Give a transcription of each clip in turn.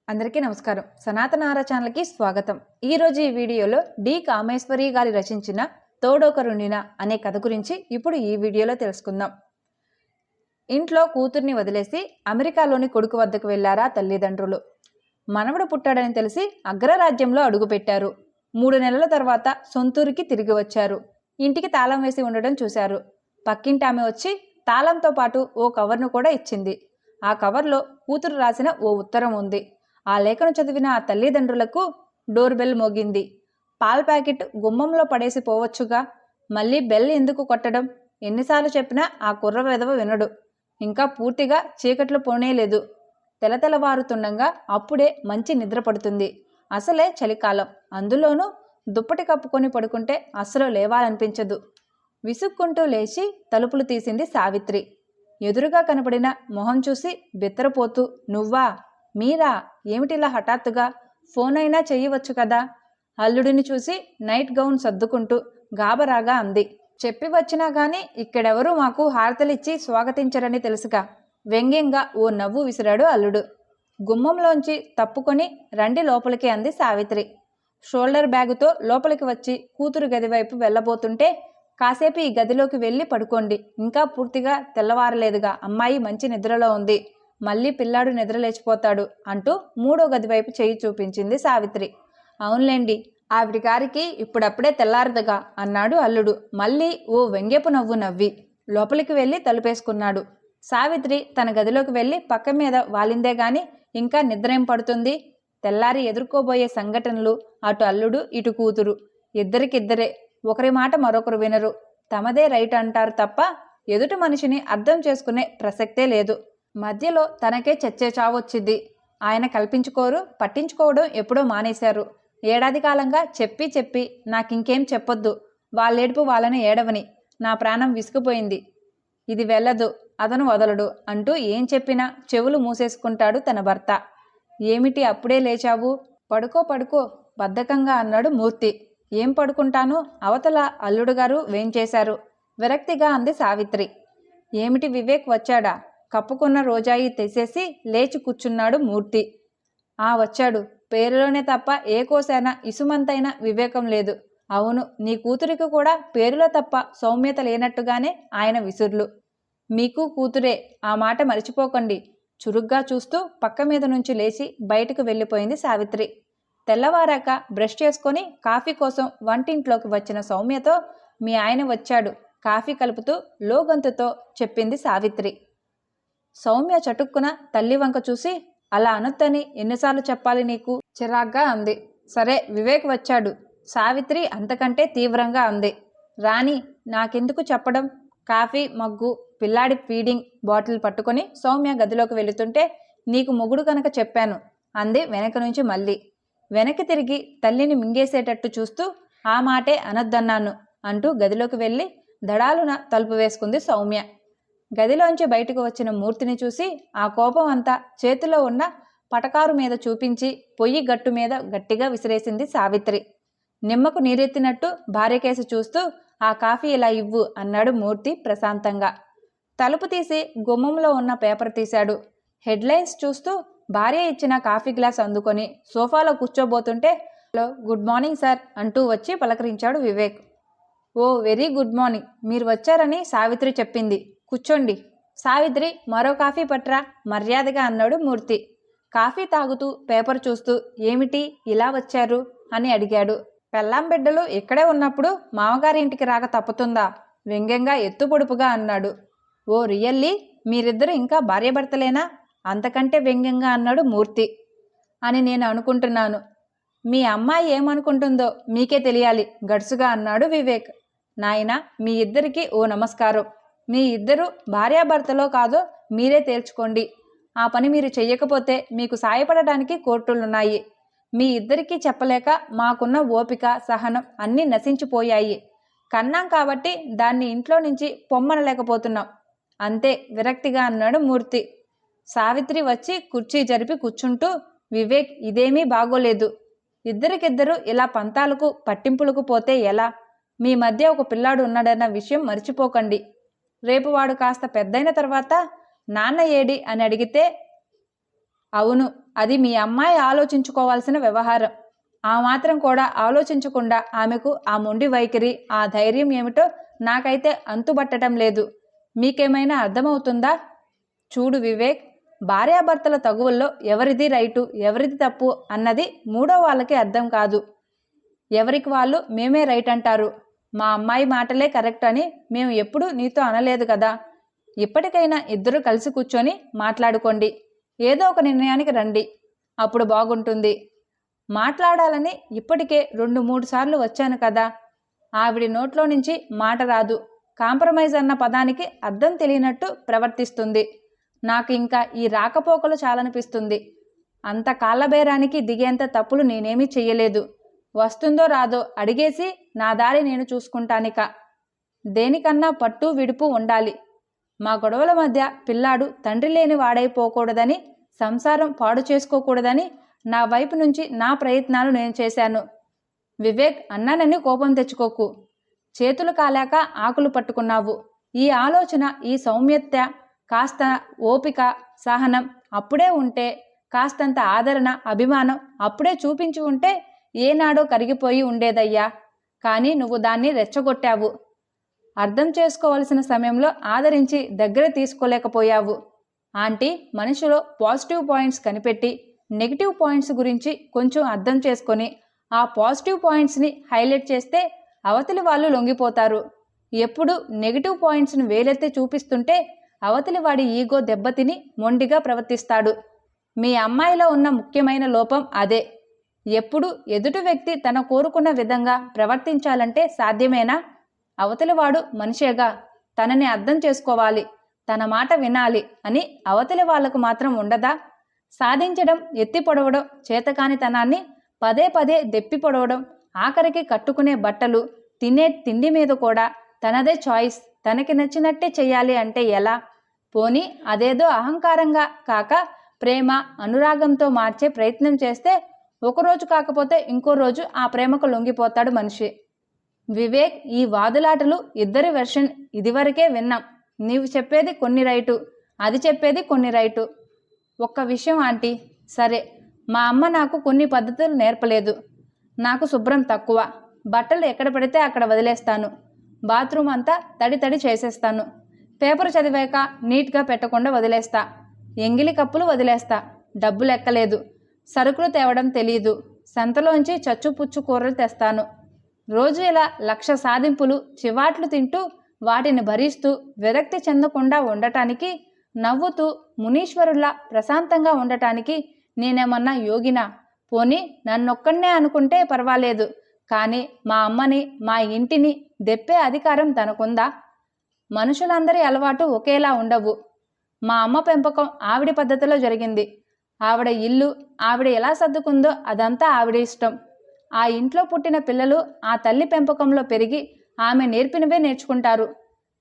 అందరికీ నమస్కారం. సనాతన ఆరా ఛానల్కి స్వాగతం. ఈరోజు ఈ వీడియోలో డి కామేశ్వరి గారి రచించిన తోడొకరుండిన అనే కథ గురించి ఇప్పుడు ఈ వీడియోలో తెలుసుకుందాం. ఇంట్లో కూతుర్ని వదిలేసి అమెరికాలోని కొడుకు వద్దకు వెళ్లారా తల్లిదండ్రులు. మనవడు పుట్టాడని తెలిసి అగ్రరాజ్యంలో అడుగుపెట్టారు. 3 నెలల తర్వాత సొంతూరికి తిరిగి వచ్చారు. ఇంటికి తాళం వేసి ఉండడం చూశారు. పక్కింటి ఆమె వచ్చి తాళంతో పాటు ఓ కవర్ను కూడా ఇచ్చింది. ఆ కవర్లో కూతురు రాసిన ఓ ఉత్తరం ఉంది. ఆ లేఖను చదివిన ఆ తల్లిదండ్రులకు డోర్ బెల్ మోగింది. పాల ప్యాకెట్ గుమ్మంలో పడేసి పోవచ్చుగా, మళ్ళీ బెల్ ఎందుకు కొట్టడం? ఎన్నిసార్లు చెప్పినా ఆ కుర్ర వెధవ వినడు. ఇంకా పూర్తిగా చీకట్లు పోనేలేదు. తెలతెలవారుతుండగా అప్పుడే మంచి నిద్ర పడుతుంది. అసలే చలికాలం, అందులోనూ దుప్పటి కప్పుకొని పడుకుంటే అస్సలు లేవాలనిపించదు. విసుక్కుంటూ లేచి తలుపులు తీసింది సావిత్రి. ఎదురుగా కనపడిన మొహం చూసి బిత్తరపోతూ, నువ్వా? మీరా? ఏమిటిలా హఠాత్తుగా? ఫోన్ అయినా చెయ్యవచ్చు కదా. అల్లుడిని చూసి నైట్ గౌన్ సర్దుకుంటూ గాబరాగా అంది. చెప్పి వచ్చినా గాని ఇక్కడెవరూ మాకు హారతలిచ్చి స్వాగతించరని తెలుసుగా. వ్యంగ్యంగా ఓ నవ్వు విసిరాడు అల్లుడు. గుమ్మంలోంచి తప్పుకొని రండి లోపలికి అంది సావిత్రి. షోల్డర్ బ్యాగుతో లోపలికి వచ్చి కూతురు గదివైపు వెళ్ళబోతుంటే, కాసేపు ఈ గదిలోకి వెళ్ళి పడుకోండి, ఇంకా పూర్తిగా తెల్లవారలేదుగా, అమ్మాయి మంచి నిద్రలో ఉంది, మళ్ళీ పిల్లాడు నిద్రలేచిపోతాడు అంటూ 3వ గదివైపు చేయి చూపించింది సావిత్రి. అవునులేండి, ఆవిడి గారికి ఇప్పుడప్పుడే తెల్లారదుగా అన్నాడు అల్లుడు మళ్ళీ ఓ వ్యంగ్యపు నవ్వు నవ్వి. లోపలికి వెళ్ళి తలుపేసుకున్నాడు. సావిత్రి తన గదిలోకి వెళ్ళి పక్క మీద వాలిందే గాని ఇంకా నిద్రేం పడుతుంది? తెల్లారి ఎదుర్కోబోయే సంఘటనలు, అటు అల్లుడు ఇటు కూతురు, ఇద్దరికిద్దరే, ఒకరి మాట మరొకరు వినరు. తమదే రైట్ అంటారు తప్ప ఎదుటి మనిషిని అర్థం చేసుకునే ప్రసక్తే లేదు. మధ్యలో తనకే చచ్చే చావొచ్చిద్ది. ఆయన కల్పించుకోరు, పట్టించుకోవడం ఎప్పుడో మానేశారు. ఏడాది కాలంగా చెప్పి చెప్పి నాకింకేం చెప్పొద్దు, వాళ్ళేడుపు వాళ్ళని ఏడవని, నా ప్రాణం విసుకుపోయింది, ఇది వెళ్ళదు, అతను వదలడు అంటూ ఏం చెప్పినా చెవులు మూసేసుకుంటాడు తన భర్త. ఏమిటి అప్పుడే లేచావు? పడుకో పడుకో బద్ధకంగా అన్నాడు మూర్తి. ఏం పడుకుంటాను, అవతల అల్లుడుగారు వేంచేశారు విరక్తిగా అంది సావిత్రి. ఏమిటి వివేక్ వచ్చాడా? కప్పుకున్న రోజాయి తెసేసి లేచి కూర్చున్నాడు మూర్తి. వచ్చాడు. పేరులోనే తప్ప ఏ కోసైనా ఇసుమంతైన వివేకం లేదు. అవును, నీ కూతురికి కూడా పేరులో తప్ప సౌమ్యత లేనట్టుగానే ఆయన విసుర్లు. మీకు కూతురే, ఆ మాట మరిచిపోకండి. చురుగ్గా చూస్తూ పక్క మీద నుంచి లేచి బయటకు వెళ్ళిపోయింది సావిత్రి. తెల్లవారాక బ్రష్ చేసుకొని కాఫీ కోసం వంటింట్లోకి వచ్చిన సౌమ్యతో, మీ ఆయన వచ్చాడు, కాఫీ కలుపుతూ లోగొంతుతో చెప్పింది సావిత్రి. సౌమ్య చటుక్కున తల్లి వంక చూసి, అలా అనొద్దని ఎన్నిసార్లు చెప్పాలి నీకు? చిరాగ్గా అంది. సరే, వివేక్ వచ్చాడు. సావిత్రి అంతకంటే తీవ్రంగా అంది. రాణి, నాకెందుకు చెప్పడం? కాఫీ మగ్గు, పిల్లాడి ఫీడింగ్ బాటిల్ పట్టుకొని సౌమ్య గదిలోకి వెళుతుంటే, నీకు మొగుడు కనుక చెప్పాను అంది వెనక నుంచి మళ్ళీ. వెనక్కి తిరిగి తల్లిని మింగేసేటట్టు చూస్తూ, ఆ మాటే అనొద్దన్నాను అంటూ గదిలోకి వెళ్ళి దడాలున తలుపు వేసుకుంది సౌమ్య. గదిలోంచి బయటకు వచ్చిన మూర్తిని చూసి ఆ కోపం అంతా చేతిలో ఉన్న పటకారు మీద చూపించి పొయ్యి గట్టు మీద గట్టిగా విసిరేసింది సావిత్రి. నిమ్మకు నీరెత్తినట్టు భార్యకేసి చూస్తూ, ఆ కాఫీ ఇలా ఇవ్వు అన్నాడు మూర్తి ప్రశాంతంగా. తలుపు తీసి గుమ్మంలో ఉన్న పేపర్ తీశాడు. హెడ్లైన్స్ చూస్తూ భార్య ఇచ్చిన కాఫీ గ్లాస్ అందుకొని సోఫాలో కూర్చోబోతుంటే, హలో, గుడ్ మార్నింగ్ సార్ అంటూ వచ్చి పలకరించాడు వివేక్. ఓ వెరీ గుడ్ మార్నింగ్, మీరు వచ్చారని సావిత్రి చెప్పింది, కూర్చోండి. సావిత్రి, మరో కాఫీ పట్రా మర్యాదగా అన్నాడు మూర్తి. కాఫీ తాగుతూ పేపర్ చూస్తూ, ఏమిటి ఇలా వచ్చారు అని అడిగాడు. పెళ్ళాం బిడ్డలు ఇక్కడే ఉన్నప్పుడు మామగారి ఇంటికి రాక తప్పుతుందా? వ్యంగ్యంగా ఎత్తుపొడుపుగా అన్నాడు. ఓ రియల్లీ, మీరిద్దరు ఇంకా భార్యాభర్తలేనా? అంతకంటే వ్యంగ్యంగా అన్నాడు మూర్తి. అని నేను అనుకుంటున్నాను. మీ అమ్మాయి ఏమనుకుంటుందో మీకే తెలియాలి గడుసుగా అన్నాడు వివేక్. నాయనా, మీ ఇద్దరికీ ఓ నమస్కారం. మీ ఇద్దరు భార్యాభర్తలో కాదో మీరే తేల్చుకోండి. ఆ పని మీరు చెయ్యకపోతే మీకు సాయపడడానికి కోర్టులున్నాయి. మీ ఇద్దరికీ చెప్పలేక మాకున్న ఓపిక, సహనం అన్నీ నశించిపోయాయి. కన్నాం కాబట్టి దాన్ని ఇంట్లో నుంచి పొమ్మనలేకపోతున్నాం అంతే విరక్తిగా అన్నాడు మూర్తి. సావిత్రి వచ్చి కుర్చీ జరిపి కూర్చుంటూ, వివేక్, ఇదేమీ బాగోలేదు. ఇద్దరికిద్దరు ఇలా పంతాలకు పట్టింపులకు పోతే ఎలా? మీ మధ్య ఒక పిల్లాడు ఉన్నాడన్న విషయం మర్చిపోకండి. రేపు వాడు కాస్త పెద్దయిన తర్వాత నాన్న ఏడి అని అడిగితే, అవును, అది మీ అమ్మాయి ఆలోచించుకోవాల్సిన వ్యవహారం. ఆ మాత్రం కూడా ఆలోచించకుండా ఆమెకు ఆ మొండి వైఖరి, ఆ ధైర్యం ఏమిటో నాకైతే అంతుబట్టడం లేదు. మీకేమైనా అర్థమవుతుందా? చూడు వివేక్, భార్యాభర్తల తగువుల్లో ఎవరిది రైటు, ఎవరిది తప్పు అన్నది మూడో వాళ్ళకి అర్థం కాదు. ఎవరికి వాళ్ళు మేమే రైట్ అంటారు. మా అమ్మాయి మాటలే కరెక్ట్ అని మేము ఎప్పుడూ నీతో అనలేదు కదా. ఇప్పటికైనా ఇద్దరు కలిసి కూర్చొని మాట్లాడుకోండి. ఏదో ఒక నిర్ణయానికి రండి. అప్పుడు బాగుంటుంది. మాట్లాడాలని ఇప్పటికే 2-3 సార్లు వచ్చాను కదా. ఆవిడి నోట్లో నుంచి మాట రాదు. కాంప్రమైజ్ అన్న పదానికి అర్థం తెలియనట్టు ప్రవర్తిస్తుంది. నాకు ఇంకా ఈ రాకపోకలు చాలనిపిస్తుంది. అంత కాళ్ళబేరానికి దిగేంత తప్పులు నేనేమీ చెయ్యలేదు. వస్తుందో రాదో అడిగేసి నా దారి నేను చూసుకుంటానిక. దేనికన్నా పట్టు విడుపు ఉండాలి. మా గొడవల మధ్య పిల్లాడు తండ్రి లేని వాడైపోకూడదని, సంసారం పాడు చేసుకోకూడదని నా వైపు నుంచి నా ప్రయత్నాలు నేను చేశాను. వివేక్, అన్నానని కోపం తెచ్చుకోకు. చేతులు కాలాక ఆకులు పట్టుకున్నావు. ఈ ఆలోచన, ఈ సౌమ్యత, కాస్త ఓపిక, సహనం అప్పుడే ఉంటే, కాస్తంత ఆదరణ, అభిమానం అప్పుడే చూపించి ఉంటే ఏనాడో కరిగిపోయి ఉండేదయ్యా. కానీ నువ్వు దాన్ని రెచ్చగొట్టావు. అర్థం చేసుకోవలసిన సమయంలో ఆదరించి దగ్గర తీసుకోలేకపోయావు. ఆంటీ, మనిషిలో పాజిటివ్ పాయింట్స్ కనిపెట్టి నెగిటివ్ పాయింట్స్ గురించి కొంచెం అర్థం చేసుకొని ఆ పాజిటివ్ పాయింట్స్ని హైలైట్ చేస్తే అవతలి వాళ్ళు లొంగిపోతారు. ఎప్పుడు నెగిటివ్ పాయింట్స్ని వేలెత్తి చూపిస్తుంటే అవతలి వాడి ఈగో దెబ్బతిని మొండిగా ప్రవర్తిస్తాడు. మీ అమ్మాయిలో ఉన్న ముఖ్యమైన లోపం అదే. ఎప్పుడు ఎదుటి వ్యక్తి తన కోరుకున్న విధంగా ప్రవర్తించాలంటే సాధ్యమేనా? అవతలివాడు మనిషేగా, తనని అర్థం చేసుకోవాలి, తన మాట వినాలి అని అవతలి వాళ్లకు మాత్రం ఉండదా? సాధించడం, ఎత్తి పొడవడం, చేతకానితనాన్ని పదే పదే దెప్పి పొడవడం, ఆఖరికి కట్టుకునే బట్టలు, తినే తిండి మీద కూడా తనదే చాయిస్, తనకి నచ్చినట్టే చెయ్యాలి అంటే ఎలా? పోనీ అదేదో అహంకారంగా కాక ప్రేమ, అనురాగంతో మార్చే ప్రయత్నం చేస్తే ఒకరోజు కాకపోతే ఇంకో రోజు ఆ ప్రేమకు లొంగిపోతాడు మనిషి. వివేక్, ఈ వాదులాటలు ఇద్దరి వెర్షన్ ఇదివరకే విన్నాం. నీవు చెప్పేది కొన్ని రైటు, అది చెప్పేది కొన్ని రైటు. ఒక్క విషయం ఆంటీ, సరే, మా అమ్మ నాకు కొన్ని పద్ధతులు నేర్పలేదు. నాకు శుభ్రం తక్కువ. బట్టలు ఎక్కడ పడితే అక్కడ వదిలేస్తాను. బాత్రూమ్ అంతా తడి తడి చేసేస్తాను. పేపర్ చదివాక నీట్గా పెట్టకుండా వదిలేస్తా. ఎంగిలి కప్పులు వదిలేస్తా. డబ్బులు ఎక్కలేదు. సరుకులు తేవడం తెలీదు. సంతలోంచి చచ్చుపుచ్చు కూరలు తెస్తాను. రోజు ఇలా 1,00,000 సాధింపులు, చివాట్లు తింటూ వాటిని భరిస్తూ విరక్తి చెందకుండా ఉండటానికి, నవ్వుతూ మునీశ్వరుల్లా ప్రశాంతంగా ఉండటానికి నేనేమన్నా యోగినా? పోనీ నన్నొక్కనే అనుకుంటే పర్వాలేదు, కానీ మా అమ్మని, మా ఇంటిని దెప్పే అధికారం తనకుందా? మనుషులందరి అలవాటు ఒకేలా ఉండవు. మా అమ్మ పెంపకం ఆవిడ పద్ధతిలో జరిగింది. ఆవిడ ఇల్లు ఆవిడ ఎలా సర్దుకుందో అదంతా ఆవిడ ఇష్టం. ఆ ఇంట్లో పుట్టిన పిల్లలు ఆ తల్లి పెంపకంలో పెరిగి ఆమె నేర్పినవే నేర్చుకుంటారు.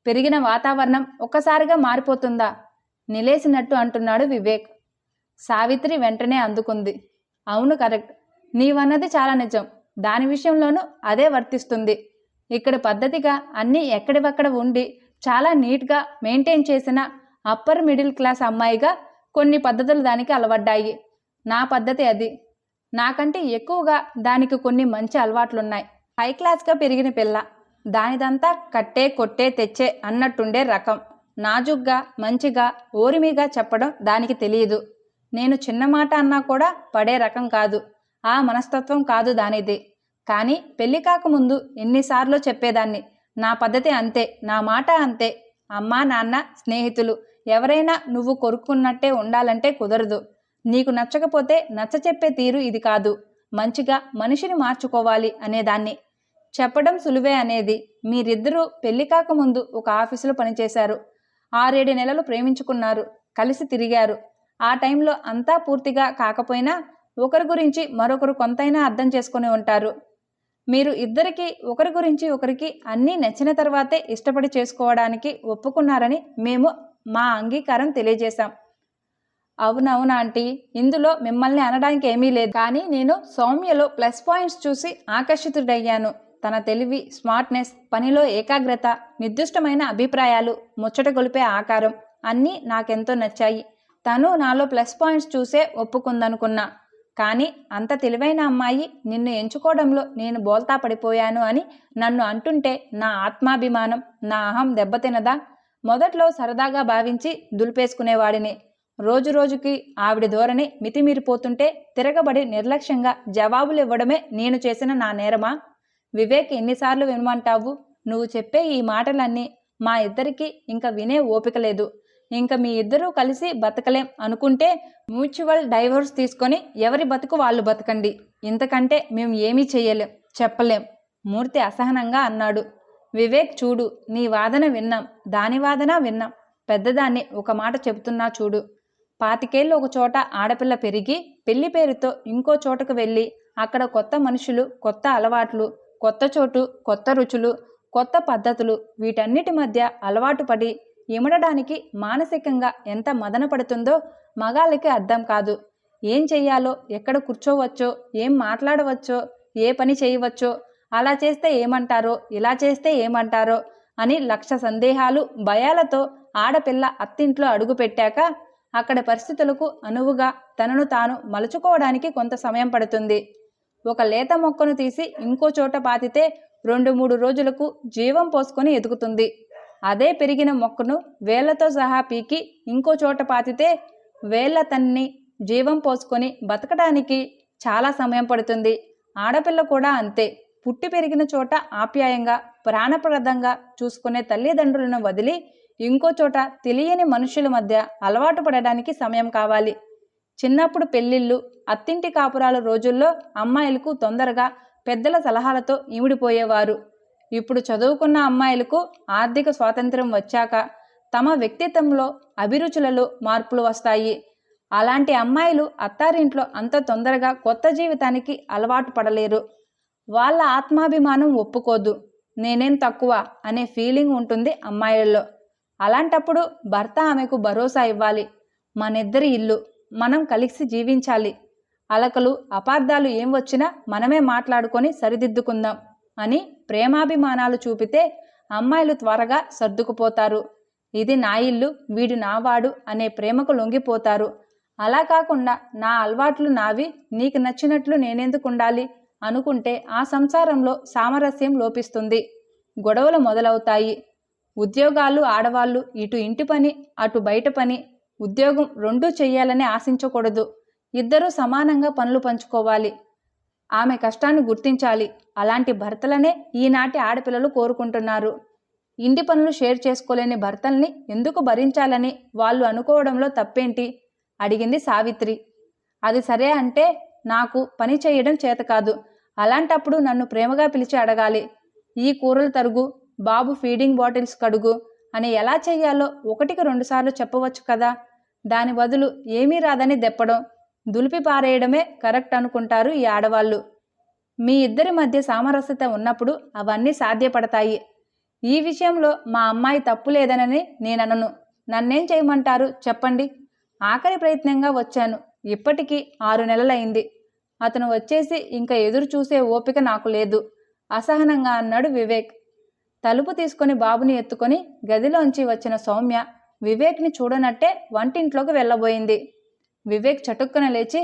పెరిగిన వాతావరణం ఒక్కసారిగా మారిపోతుందా? నిలేసినట్టు అంటున్నాడు వివేక్. సావిత్రి వెంటనే అందుకుంది. అవును, కరెక్ట్. నీవన్నది చాలా నిజం. దాని విషయంలోనూ అదే వర్తిస్తుంది. ఇక్కడ పద్ధతిగా అన్నీ ఎక్కడివక్కడ ఉండి చాలా నీట్గా మెయింటైన్ చేసిన అప్పర్ మిడిల్ క్లాస్ అమ్మాయిగా కొన్ని పద్ధతులు దానికి అలవడ్డాయి. నా పద్ధతి అది. నాకంటే ఎక్కువగా దానికి కొన్ని మంచి అలవాట్లున్నాయి. హై క్లాస్గా పెరిగిన పిల్ల. దానిదంతా కట్టే కొట్టే తెచ్చే అన్నట్టుండే రకం. నాజుగ్గా, మంచిగా, ఓరిమిగా చెప్పడం దానికి తెలియదు. నేను చిన్న మాట అన్నా కూడా పడే రకం కాదు. ఆ మనస్తత్వం కాదు దానిది. కానీ పెళ్లి కాకముందు ఎన్నిసార్లు చెప్పేదాన్ని, నా పద్ధతి అంతే, నా మాట అంతే. అమ్మా, నాన్న, స్నేహితులు ఎవరైనా నువ్వు కొరుక్కున్నట్టే ఉండాలంటే కుదరదు. నీకు నచ్చకపోతే నచ్చచెప్పే తీరు ఇది కాదు. మంచిగా మనిషిని మార్చుకోవాలి అనేదాన్ని. చెప్పడం సులువే అనేది. మీరిద్దరూ పెళ్లి కాకముందు ఒక ఆఫీసులో పనిచేశారు. 6-7 నెలలు ప్రేమించుకున్నారు. కలిసి తిరిగారు. ఆ టైంలో అంతా పూర్తిగా కాకపోయినా ఒకరి గురించి మరొకరు కొంతైనా అర్థం చేసుకుని ఉంటారు. మీరు ఇద్దరికి ఒకరి గురించి ఒకరికి అన్నీ నచ్చిన తర్వాతే ఇష్టపడి చేసుకోవడానికి ఒప్పుకున్నారని మేము మా అంగీకారం తెలియజేశాం. అవునవును ఆంటీ, ఇందులో మిమ్మల్ని అనడానికి ఏమీ లేదు. కానీ నేను సౌమ్యలో ప్లస్ పాయింట్స్ చూసి ఆకర్షితుడయ్యాను. తన తెలివి, స్మార్ట్నెస్, పనిలో ఏకాగ్రత, నిర్దిష్టమైన అభిప్రాయాలు, ముచ్చట గొలిపే ఆకారం అన్నీ నాకెంతో నచ్చాయి. తను నాలో ప్లస్ పాయింట్స్ చూసే ఒప్పుకుందనుకున్నా. కానీ అంత తెలివైన అమ్మాయి నిన్ను ఎంచుకోవడంలో నేను బోల్తా పడిపోయాను అని నన్ను అంటుంటే నా ఆత్మాభిమానం, నా అహం దెబ్బతినదా? మొదట్లో సరదాగా భావించి దులిపేసుకునేవాడిని. రోజు రోజుకి ఆవిడ ధోరణి మితిమీరిపోతుంటే తిరగబడి నిర్లక్ష్యంగా జవాబులు ఇవ్వడమే నేను చేసిన నా నేరమా? వివేక్, ఎన్నిసార్లు వినమంటావు? నువ్వు చెప్పే ఈ మాటలన్నీ మా ఇద్దరికీ ఇంక వినే ఓపిక లేదు. ఇంక మీ ఇద్దరూ కలిసి బతకలేం అనుకుంటే మ్యూచువల్ డైవోర్స్ తీసుకొని ఎవరి బతుకు వాళ్ళు బతకండి. ఇంతకంటే మేము ఏమీ చెయ్యలేం, చెప్పలేం, మూర్తి అసహనంగా అన్నాడు. వివేక్, చూడు, నీ వాదన విన్నాం, దాని వాదన విన్నాం. పెద్దదాన్ని ఒక మాట చెబుతున్నా చూడు. 25 ఏళ్ళు ఒక చోట ఆడపిల్ల పెరిగి పెళ్లి పేరుతో ఇంకో చోటకు వెళ్ళి అక్కడ కొత్త మనుషులు, కొత్త అలవాట్లు, కొత్త చోటు, కొత్త రుచులు, కొత్త పద్ధతులు, వీటన్నిటి మధ్య అలవాటు పడి ఇమడడానికి మానసికంగా ఎంత మదన పడుతుందో మగాళ్ళకి అర్థం కాదు. ఏం చెయ్యాలో, ఎక్కడ కూర్చోవచ్చో, ఏం మాట్లాడవచ్చో, ఏ పని చేయవచ్చో, అలా చేస్తే ఏమంటారో, ఇలా చేస్తే ఏమంటారో అని 1,00,000 సందేహాలు, భయాలతో ఆడపిల్ల అత్తింట్లో అడుగుపెట్టాక అక్కడ పరిస్థితులకు అనువుగా తనను తాను మలుచుకోవడానికి కొంత సమయం పడుతుంది. ఒక లేత మొక్కను తీసి ఇంకో చోట పాతితే 2-3 రోజులకు జీవం పోసుకొని ఎదుగుతుంది. అదే పెరిగిన మొక్కను వేళ్లతో సహా పీకి ఇంకో చోట పాతితే వేళ్ల తన్ని జీవం పోసుకొని బతకడానికి చాలా సమయం పడుతుంది. ఆడపిల్ల కూడా అంతే. పుట్టి పెరిగిన చోట ఆప్యాయంగా, ప్రాణప్రదంగా చూసుకునే తల్లిదండ్రులను వదిలి ఇంకో చోట తెలియని మనుషుల మధ్య అలవాటు పడడానికి సమయం కావాలి. చిన్నప్పుడు పెళ్ళిళ్ళు, అత్తింటి కాపురాల రోజుల్లో అమ్మాయిలకు తొందరగా పెద్దల సలహాలతో ఇమిడిపోయేవారు. ఇప్పుడు చదువుకున్న అమ్మాయిలకు ఆర్థిక స్వాతంత్ర్యం వచ్చాక తమ వ్యక్తిత్వంలో, అభిరుచులలో మార్పులు వస్తాయి. అలాంటి అమ్మాయిలు అత్తారింట్లో అంత తొందరగా కొత్త జీవితానికి అలవాటు పడలేరు. వాళ్ళ ఆత్మాభిమానం ఒప్పుకోదు. నేనేం తక్కువ అనే ఫీలింగ్ ఉంటుంది అమ్మాయిల్లో. అలాంటప్పుడు భర్త ఆమెకు భరోసా ఇవ్వాలి. మనిద్దరి ఇల్లు, మనం కలిసి జీవించాలి. అలకలు, అపార్థాలు ఏం వచ్చినా మనమే మాట్లాడుకొని సరిదిద్దుకుందాం అని ప్రేమాభిమానాలు చూపితే అమ్మాయిలు త్వరగా సర్దుకుపోతారు. ఇది నా ఇల్లు, వీడు నావాడు అనే ప్రేమకు లొంగిపోతారు. అలా కాకుండా నా అలవాట్లు నావి, నీకు నచ్చినట్లు నేనెందుకు ఉండాలి అనుకుంటే ఆ సంసారంలో సామరస్యం లోపిస్తుంది. గొడవలు మొదలవుతాయి. ఉద్యోగాలు, ఆడవాళ్ళు ఇటు ఇంటి పని, అటు బయట పని, ఉద్యోగం రెండూ చెయ్యాలని ఆశించకూడదు. ఇద్దరూ సమానంగా పనులు పంచుకోవాలి. ఆమె కష్టాన్ని గుర్తించాలి. అలాంటి భర్తలనే ఈనాటి ఆడపిల్లలు కోరుకుంటున్నారు. ఇంటి పనులు షేర్ చేసుకోలేని భర్తల్ని ఎందుకు భరించాలని వాళ్ళు అనుకోవడంలో తప్పేంటి అడిగింది సావిత్రి. అది సరే అంటే నాకు పని చేయడం చేత కాదు. అలాంటప్పుడు నన్ను ప్రేమగా పిలిచి అడగాలి. ఈ కూరలు తరుగు, బాబు ఫీడింగ్ బాటిల్స్ కడుగు అని ఎలా చెయ్యాలో 1కి 2 సార్లు చెప్పవచ్చు కదా. దాని బదులు ఏమీ రాదని దెప్పడం, దులిపి పారేయడమే కరెక్ట్ అనుకుంటారు ఈ ఆడవాళ్ళు. మీ ఇద్దరి మధ్య సామరస్యత ఉన్నప్పుడు అవన్నీ సాధ్యపడతాయి. ఈ విషయంలో మా అమ్మాయి తప్పు లేదనని నేననను. నన్నేం చేయమంటారు చెప్పండి. ఆఖరి ప్రయత్నంగా వచ్చాను. ఇప్పటికీ 6 నెలలైంది. అతను వచ్చేసి ఇంకా ఎదురు చూసే ఓపిక నాకు లేదు అసహనంగా అన్నాడు వివేక్. తలుపు తీసుకొని బాబుని ఎత్తుకొని గదిలోంచి వచ్చిన సౌమ్య వివేక్ని చూడనట్టే వంటింట్లోకి వెళ్ళబోయింది. వివేక్ చటుక్కున లేచి,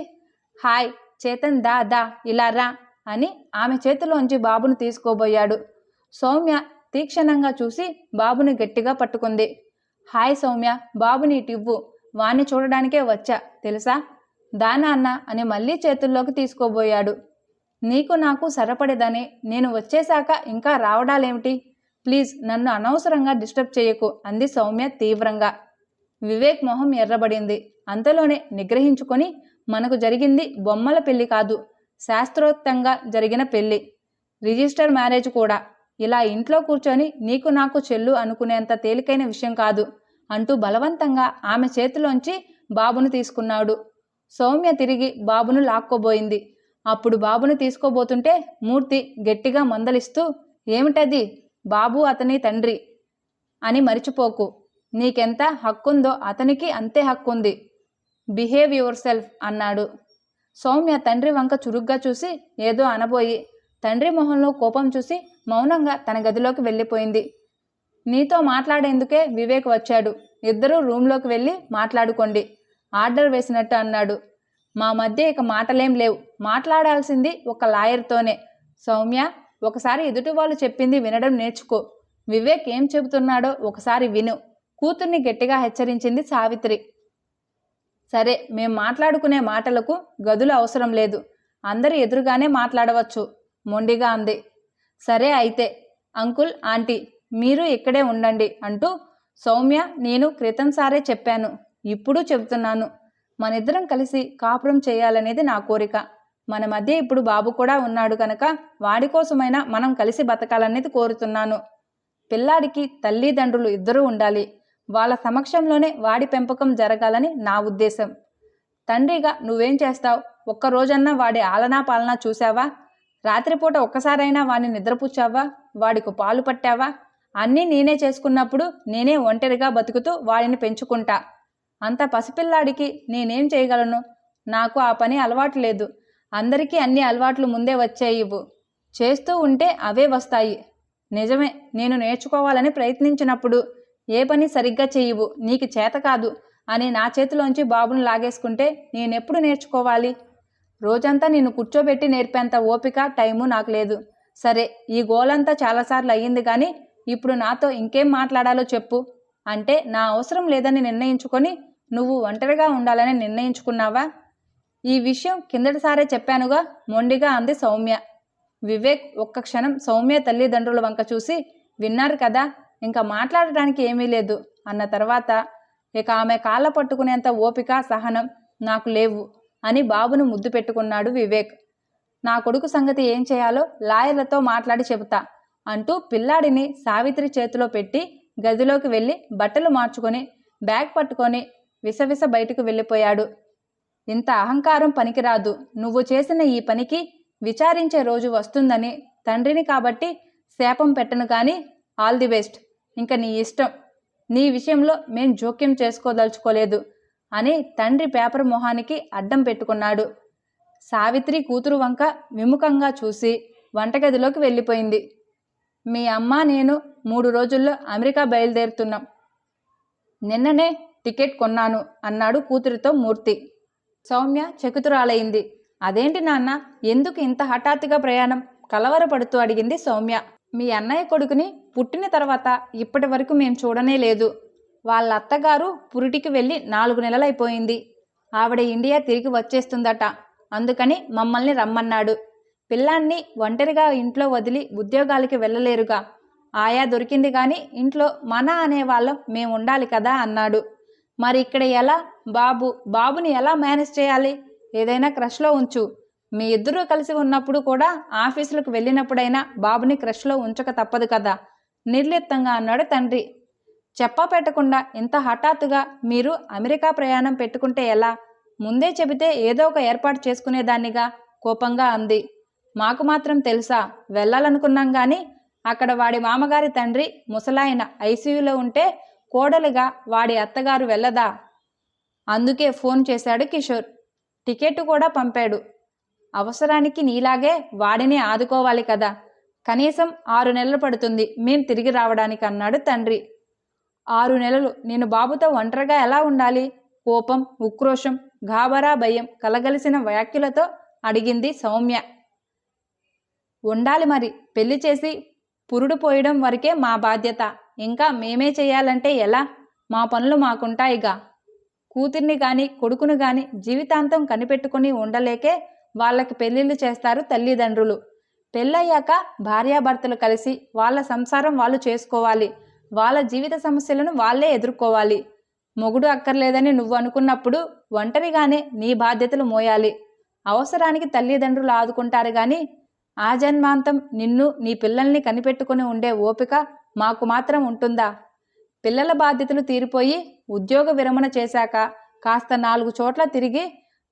హాయ్ చేతన్, దా దా ఇలా రా అని ఆమె చేతిలోంచి బాబును తీసుకోబోయాడు. సౌమ్య తీక్షణంగా చూసి బాబుని గట్టిగా పట్టుకుంది. హాయ్ సౌమ్య, బాబుని ఇటివ్వు, వాణ్ణి చూడడానికే వచ్చా తెలుసా, దానాన్న అని మళ్ళీ చేతుల్లోకి తీసుకోబోయాడు. నీకు నాకు సరపడేదని నేను వచ్చేశాక ఇంకా రావడాలేమిటి? ప్లీజ్ నన్ను అనవసరంగా డిస్టర్బ్ చేయకు అంది సౌమ్య తీవ్రంగా. వివేక్ మొహం ఎర్రబడింది. అంతలోనే నిగ్రహించుకొని, మనకు జరిగింది బొమ్మల పెళ్లి కాదు, శాస్త్రోక్తంగా జరిగిన పెళ్లి, రిజిస్టర్ మ్యారేజ్ కూడా. ఇలా ఇంట్లో కూర్చొని నీకు నాకు చెల్లు అనుకునేంత తేలికైన విషయం కాదు అంటూ బలవంతంగా ఆమె చేతిలోంచి బాబును తీసుకున్నాడు. సౌమ్య తిరిగి బాబును లాక్కోబోయింది. అప్పుడు బాబును తీసుకోబోతుంటే మూర్తి గట్టిగా మందలిస్తూ, ఏమిటది? బాబు అతని తండ్రి అని మరిచిపోకు. నీకెంత హక్కుందో అతనికి అంతే హక్కుంది. బిహేవ్ యువర్ సెల్ఫ్ అన్నాడు. సౌమ్య తండ్రి వంక చురుగ్గా చూసి ఏదో అనబోయి తండ్రి మొహంలో కోపం చూసి మౌనంగా తన గదిలోకి వెళ్ళిపోయింది. నీతో మాట్లాడేందుకే వివేక్ వచ్చాడు. ఇద్దరూ రూమ్లోకి వెళ్ళి మాట్లాడుకోండి. ఆర్డర్ వేసినట్టు అన్నాడు. మా మధ్య ఇక మాటలేం లేవు. మాట్లాడాల్సింది ఒక లాయర్తోనే. సౌమ్య, ఒకసారి ఎదుటి వాళ్ళు చెప్పింది వినడం నేర్చుకో. వివేక్ ఏం చెబుతున్నాడో ఒకసారి విను. కూతుర్ని గట్టిగా హెచ్చరించింది సావిత్రి. సరే, మేం మాట్లాడుకునే మాటలకు గదులు అవసరం లేదు. అందరి ఎదురుగానే మాట్లాడవచ్చు మొండిగా అంది. సరే అయితే, అంకుల్, ఆంటీ మీరు ఇక్కడే ఉండండి అంటూ సౌమ్య, నేను క్రితంసారే చెప్పాను, ఇప్పుడు చెబుతున్నాను. మనిద్దరం కలిసి కాపురం చేయాలనేది నా కోరిక. మన మధ్య ఇప్పుడు బాబు కూడా ఉన్నాడు కనుక వాడి కోసమైనా మనం కలిసి బతకాలనేది కోరుతున్నాను. పిల్లాడికి తల్లిదండ్రులు ఇద్దరూ ఉండాలి. వాళ్ళ సమక్షంలోనే వాడి పెంపకం జరగాలని నా ఉద్దేశం. తండ్రిగా నువ్వేం చేస్తావు? ఒక్కరోజన్నా వాడి ఆలనా పాలనా చూసావా? రాత్రిపూట ఒక్కసారైనా వాడిని నిద్రపుచ్చావా? వాడికి పాలు పట్టావా? అన్నీ నేనే చేసుకున్నప్పుడు నేనే ఒంటరిగా బతుకుతూ వాడిని పెంచుకుంటా. అంత పసిపిల్లాడికి నేనేం చేయగలను? నాకు ఆ పని అలవాటు లేదు. అందరికీ అన్ని అలవాట్లు ముందే వచ్చేయివు. చేస్తూ ఉంటే అవే వస్తాయి. నిజమే, నేను నేర్చుకోవాలని ప్రయత్నించినప్పుడు ఏ పని సరిగ్గా చెయ్యవు, నీకు చేత కాదు అని నా చేతిలోంచి బాబును లాగేసుకుంటే నేనెప్పుడు నేర్చుకోవాలి? రోజంతా నిన్ను కూర్చోబెట్టి నేర్పేంత ఓపిక, టైము నాకు లేదు. సరే, ఈ గోలంతా చాలాసార్లు అయ్యింది కానీ ఇప్పుడు నాతో ఇంకేం మాట్లాడాలో చెప్పు. అంటే నా అవసరం లేదని నిర్ణయించుకొని నువ్వు ఒంటరిగా ఉండాలని నిర్ణయించుకున్నావా? ఈ విషయం కిందటిసారే చెప్పానుగా, మొండిగా అంది సౌమ్య. వివేక్ ఒక్క క్షణం సౌమ్య తల్లిదండ్రుల వంక చూసి, విన్నారు కదా, ఇంకా మాట్లాడటానికి ఏమీ లేదు అన్న తర్వాత, ఇక ఆమె కాళ్ళ పట్టుకునేంత ఓపిక, సహనం నాకు లేవు అని బాబును ముద్దు పెట్టుకున్నాడు వివేక్. నా కొడుకు సంగతి ఏం చేయాలో లాయర్లతో మాట్లాడి చెబుతా అంటూ పిల్లాడిని సావిత్రి చేతిలో పెట్టి గదిలోకి వెళ్ళి బట్టలు మార్చుకొని బ్యాగ్ పట్టుకొని విసవిస బయటకు వెళ్ళిపోయాడు. ఇంత అహంకారం పనికిరాదు. నువ్వు చేసిన ఈ పనికి విచారించే రోజు వస్తుందని తండ్రిని కాబట్టి శాపం పెట్టను కానీ ఆల్ ది బెస్ట్. ఇంక నీ ఇష్టం. నీ విషయంలో మేం జోక్యం చేసుకోదలుచుకోలేదు అని తండ్రి పేపర్ మొహానికి అడ్డం పెట్టుకున్నాడు. సావిత్రి కూతురు వంక విముఖంగా చూసి వంటగదిలోకి వెళ్ళిపోయింది. మీ అమ్మ నేను 3 రోజుల్లో అమెరికా బయలుదేరుతున్నాం. నిన్ననే టికెట్ కొన్నాను అన్నాడు కూతురితో మూర్తి. సౌమ్య చకుతురాలైంది. అదేంటి నాన్న, ఎందుకు ఇంత హఠాత్తుగా ప్రయాణం? కలవరపడుతూ అడిగింది సౌమ్య. మీ అన్నయ్య కొడుకుని పుట్టిన తర్వాత ఇప్పటి వరకు మేం చూడనే లేదు. వాళ్ళ అత్తగారు పురిటికి వెళ్ళి 4 నెలలైపోయింది. ఆవిడ ఇండియా తిరిగి వచ్చేస్తుందట. అందుకని మమ్మల్ని రమ్మన్నాడు. పిల్లాన్ని ఒంటరిగా ఇంట్లో వదిలి ఉద్యోగాలకి వెళ్ళలేరుగా. ఆయా దొరికింది కానీ ఇంట్లో మన అనేవాళ్ళం మేము ఉండాలి కదా అన్నాడు. మరి ఇక్కడ ఎలా? బాబుని ఎలా మేనేజ్ చేయాలి? ఏదైనా క్రష్లో ఉంచు. మీ ఇద్దరూ కలిసి ఉన్నప్పుడు కూడా ఆఫీసులకు వెళ్ళినప్పుడైనా బాబుని క్రష్లో ఉంచక తప్పదు కదా నిర్లిప్తంగా అన్నాడు తండ్రి. చెప్పా పెట్టకుండా ఇంత హఠాత్తుగా మీరు అమెరికా ప్రయాణం పెట్టుకుంటే ఎలా? ముందే చెబితే ఏదో ఒక ఏర్పాటు చేసుకునేదాన్నిగా కోపంగా అంది. మాకు మాత్రం తెలుసా? వెళ్ళాలనుకున్నాం కానీ అక్కడ వాడి మామగారి తండ్రి ముసలాయన ఐసీయూలో ఉంటే కోడలుగా వాడి అత్తగారు వెళ్ళదా? అందుకే ఫోన్ చేశాడు కిషోర్. టికెట్ కూడా పంపాడు. అవసరానికి నీలాగే వాడిని ఆదుకోవాలి కదా. కనీసం 6 నెలలు పడుతుంది మేం తిరిగి రావడానికి అన్నాడు తండ్రి. 6 నెలలు నేను బాబుతో ఒంటరిగా ఎలా ఉండాలి? కోపం, ఉక్రోషం, గాబరా, భయం కలగలిసిన వ్యాఖ్యలతో అడిగింది సౌమ్య. ఉండాలి మరి. పెళ్లి చేసి పురుడు పోయడం వరకే మా బాధ్యత. ఇంకా మేమే చేయాలంటే ఎలా? మా పనులు మాకుంటాయిగా. కూతుర్ని గాని కొడుకును గాని జీవితాంతం కనిపెట్టుకుని ఉండలేకే వాళ్ళకి పెళ్లిళ్ళు చేస్తారు తల్లిదండ్రులు. పెళ్ళయ్యాక భార్యాభర్తలు కలిసి వాళ్ళ సంసారం వాళ్ళు చేసుకోవాలి. వాళ్ళ జీవిత సమస్యలను వాళ్ళే ఎదుర్కోవాలి. మొగుడు అక్కర్లేదని నువ్వు అనుకున్నప్పుడు ఒంటరిగానే నీ బాధ్యతలు మోయాలి. అవసరానికి తల్లిదండ్రులు ఆదుకుంటారు గాని ఆ జన్మాంతం నిన్ను నీ పిల్లల్ని కనిపెట్టుకుని ఉండే ఓపిక మాకు మాత్రం ఉంటుందా? పిల్లల బాధ్యతలు తీరిపోయి ఉద్యోగ విరమణ చేశాక కాస్త 4 చోట్ల తిరిగి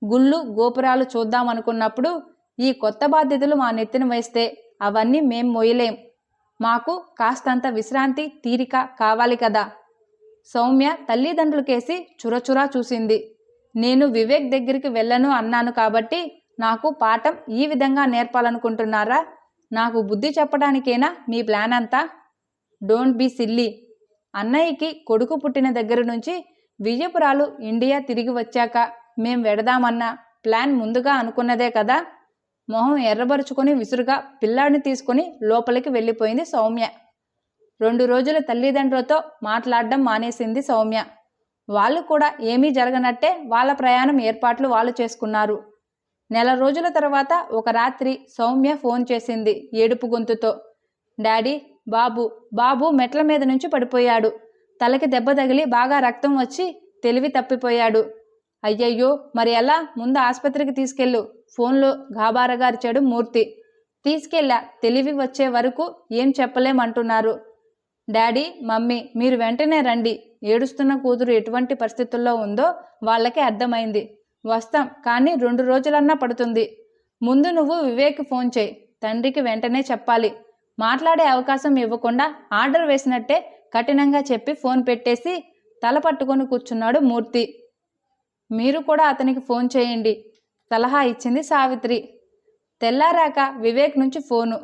గుళ్ళు గోపురాలు చూద్దామనుకున్నప్పుడు ఈ కొత్త బాధ్యతలు మా నెత్తిన వేస్తే అవన్నీ మేం మోయలేం. మాకు కాస్తంత విశ్రాంతి, తీరిక కావాలి కదా. సౌమ్య తల్లిదండ్రులకేసి చురచురా చూసింది. నేను వివేక్ దగ్గరికి వెళ్ళను అన్నాను కాబట్టి నాకు పాఠం ఈ విధంగా నేర్పాలనుకుంటున్నారా? నాకు బుద్ధి చెప్పడానికేనా మీ ప్లాన్ అంతా? Don't be silly. అన్నయ్యకి కొడుకు పుట్టిన దగ్గర నుంచి విజయపురాలు ఇండియా తిరిగి వచ్చాక మేం వెడదామన్న ప్లాన్ ముందుగా అనుకున్నదే కదా. మొహం ఎర్రబరుచుకొని విసురుగా పిల్లాడిని తీసుకుని లోపలికి వెళ్ళిపోయింది సౌమ్య. 2 రోజులు తల్లిదండ్రులతో మాట్లాడడం మానేసింది సౌమ్య. వాళ్ళు కూడా ఏమీ జరగనట్టే వాళ్ళ ప్రయాణం ఏర్పాట్లు వాళ్ళు చేసుకున్నారు. నెల రోజుల తర్వాత ఒక రాత్రి సౌమ్య ఫోన్ చేసింది ఏడుపు గొంతుతో. డాడీ, బాబు మెట్ల మీద నుంచి పడిపోయాడు. తలకి దెబ్బ తగిలి బాగా రక్తం వచ్చి తెలివి తప్పిపోయాడు. అయ్యయ్యో, మరి ఎలా? ముందు ఆసుపత్రికి తీసుకెళ్ళు, ఫోన్లో గాబారగా అరిచాడు మూర్తి. తీసుకెళ్ళా, తెలివి వచ్చే వరకు ఏం చెప్పలేమంటున్నారు. డాడీ, మమ్మీ, మీరు వెంటనే రండి. ఏడుస్తున్న కూతురు ఎటువంటి పరిస్థితుల్లో ఉందో వాళ్ళకి అర్థమైంది. వస్తాం, కానీ 2 రోజులన్నా పడుతుంది. ముందు నువ్వు వివేక్ ఫోన్ చేయి. తండ్రికి వెంటనే చెప్పాలి. మాట్లాడే అవకాశం ఇవ్వకుండా ఆర్డర్ వేసినట్టే కఠినంగా చెప్పి ఫోన్ పెట్టేసి తల పట్టుకొని కూర్చున్నాడు మూర్తి. మీరు కూడా అతనికి ఫోన్ చేయండి, సలహా ఇచ్చింది సావిత్రి. తెల్లారాక వివేక్ నుంచి ఫోను.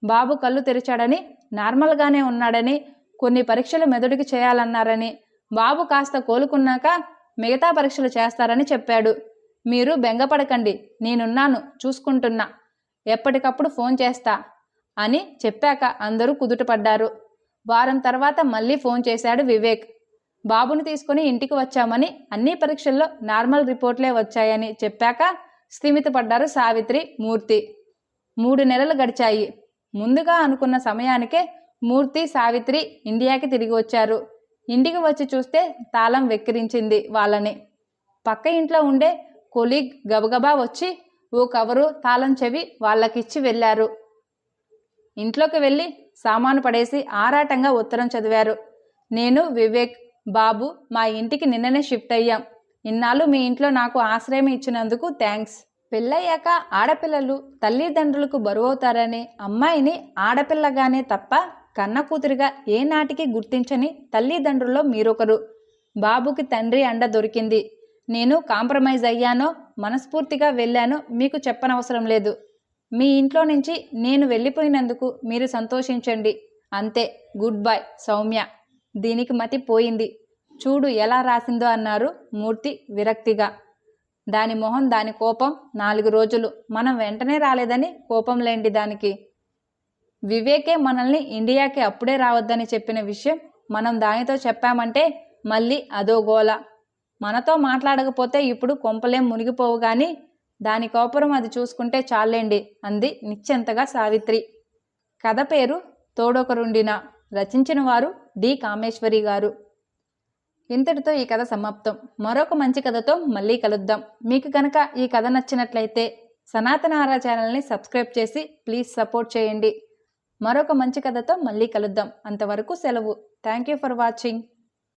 బాబు కళ్ళు తెరిచాడని, నార్మల్గానే ఉన్నాడని, కొన్ని పరీక్షలు మెదడుకి చేయాలన్నారని, బాబు కాస్త కోలుకున్నాక మిగతా పరీక్షలు చేస్తారని చెప్పాడు. మీరు బెంగపడకండి, నేనున్నాను, చూసుకుంటున్నా, ఎప్పటికప్పుడు ఫోన్ చేస్తా అని చెప్పాక అందరూ కుదుటపడ్డారు. వారం తర్వాత మళ్ళీ ఫోన్ చేశాడు వివేక్. బాబుని తీసుకుని ఇంటికి వచ్చామని, అన్ని పరీక్షల్లో నార్మల్ రిపోర్ట్లే వచ్చాయని చెప్పాక స్థిమితపడ్డారు సావిత్రి, మూర్తి. 3 నెలలు గడిచాయి. ముందుగా అనుకున్న సమయానికే మూర్తి, సావిత్రి ఇండియాకి తిరిగి వచ్చారు. ఇంటికి వచ్చి చూస్తే తాళం వెక్కిరించింది వాళ్ళని. పక్క ఇంట్లో ఉండే కొలీగ్ గబగబా వచ్చి ఓ కవరు, తాళం చెవి వాళ్ళకిచ్చి వెళ్ళారు. ఇంట్లోకి వెళ్ళి సామాను పడేసి ఆరాటంగా ఉత్తరం చదివారు. నేను, వివేక్, బాబు మా ఇంటికి నిన్ననే షిఫ్ట్ అయ్యాం. ఇన్నాళ్ళు మీ ఇంట్లో నాకు ఆశ్రయం ఇచ్చినందుకు థ్యాంక్స్. పెళ్ళయ్యాక ఆడపిల్లలు తల్లిదండ్రులకు బరువవుతారని అమ్మాయిని ఆడపిల్లగానే తప్ప కన్న కూతురిగా ఏనాటికి గుర్తించని తల్లిదండ్రుల్లో మీరొకరు. బాబుకి తండ్రి అండ దొరికింది. నేను కాంప్రమైజ్ అయ్యానో, మనస్ఫూర్తిగా వెళ్ళానో మీకు చెప్పనవసరం లేదు. మీ ఇంట్లో నుంచి నేను వెళ్ళిపోయినందుకు మీరు సంతోషించండి, అంతే. Good bye Soumya. దీనికి మతి పోయింది. చూడు ఎలా రాసిందో అన్నారు మూర్తి విరక్తిగా. దాని మొహం, దాని కోపం 4 రోజులు. మనం వెంటనే రాలేదని కోపం లేండి దానికి. వివేకే మనల్ని ఇండియాకి అప్పుడే రావద్దని చెప్పిన విషయం మనం దానితో చెప్పామంటే మళ్ళీ అదో గోల. మనతో మాట్లాడకపోతే ఇప్పుడు కొంపలేం మునిగిపోవు గాని దాని కోపరం అది చూసుకుంటే చాలేండి అంది నిశ్చింతగా సావిత్రి. కథ పేరు తోడొకరుండిన. రచించిన వారు డి కామేశ్వరి గారు. ఇంతటితో ఈ కథ సమాప్తం. మరొక మంచి కథతో మళ్ళీ కలుద్దాం. మీకు కనుక ఈ కథ నచ్చినట్లయితే సనాతన ఆరా ఛానల్ని సబ్స్క్రైబ్ చేసి ప్లీజ్ సపోర్ట్ చేయండి. మరొక మంచి కథతో మళ్ళీ కలుద్దాం. అంతవరకు సెలవు. Thank you for watching.